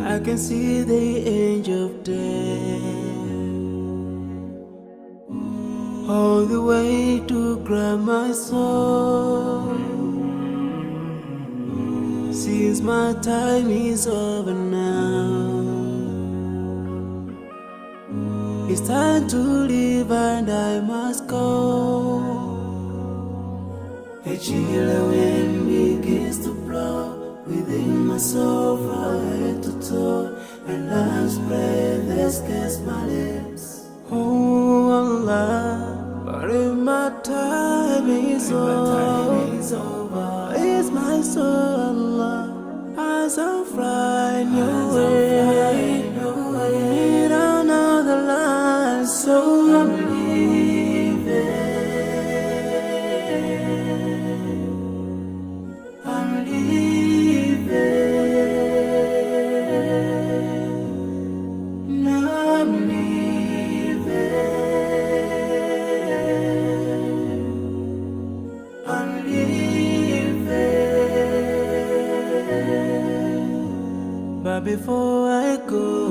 I can see the angel of death all the way to grab my soul. Since my time is over now, it's time to leave and I must go. A chill wind begins to blow within my soul from head to toe, and last breath escapes my lips. Oh Allah, but if my time is over, it's my soul, Allah, as I'm flying away, meet another line, so I'm leaving. But before I go,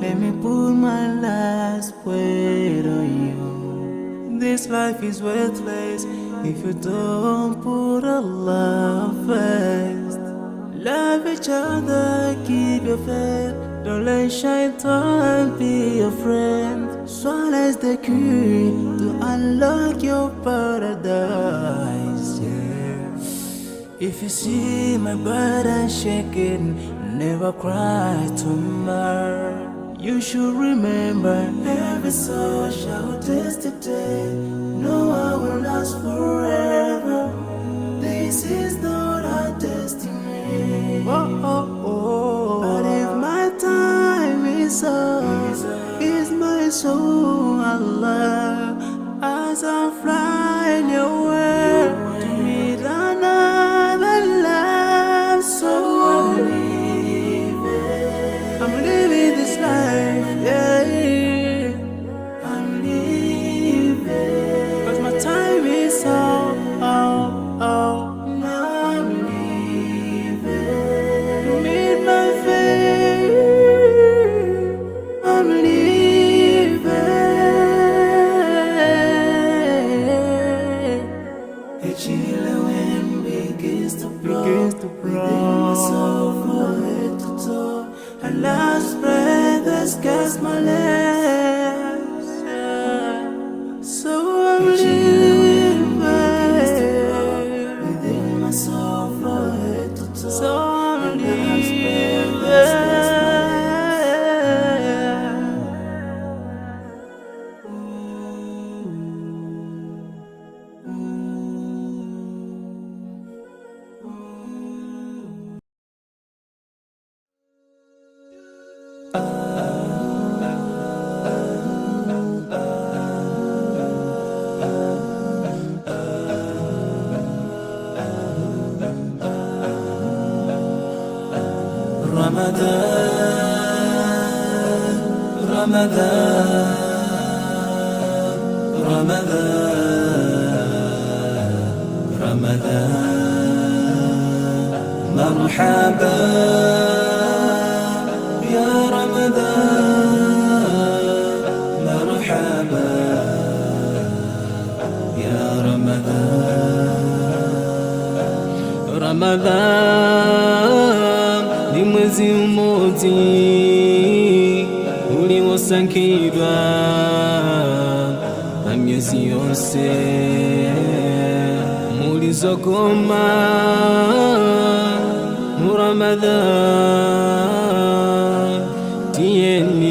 let me put my last word on you. This life is worthless if you don't put Allah first. Love each other, keep your faith. Don't let shaitan be your friend. Swallow is the key to unlock your paradise. Yeah. If you see my burden shaking, never cry tomorrow. You should remember, every soul shall taste the day. No one will last forever. This is not our destiny. But if my time is up, is my soul, Allah, as I'm flying away to meet another life. So I'm living this life, yeah. I'm living, 'cause my time is up, now I'm living to meet my fate. I'm living. A chill wind begins to blow within my soul from head to toe, and last breath escapes my lips. So I'm living within my soul from head to toe. So I'm living. Ramadan, Ramadan, Ramadan, Ramadan. Marhaba ya Ramadan, marhaba ya Ramadan. Ramadan ni mwezi mmoja uliosangirwa na miezi yose mulizogoma. Ramadan tieni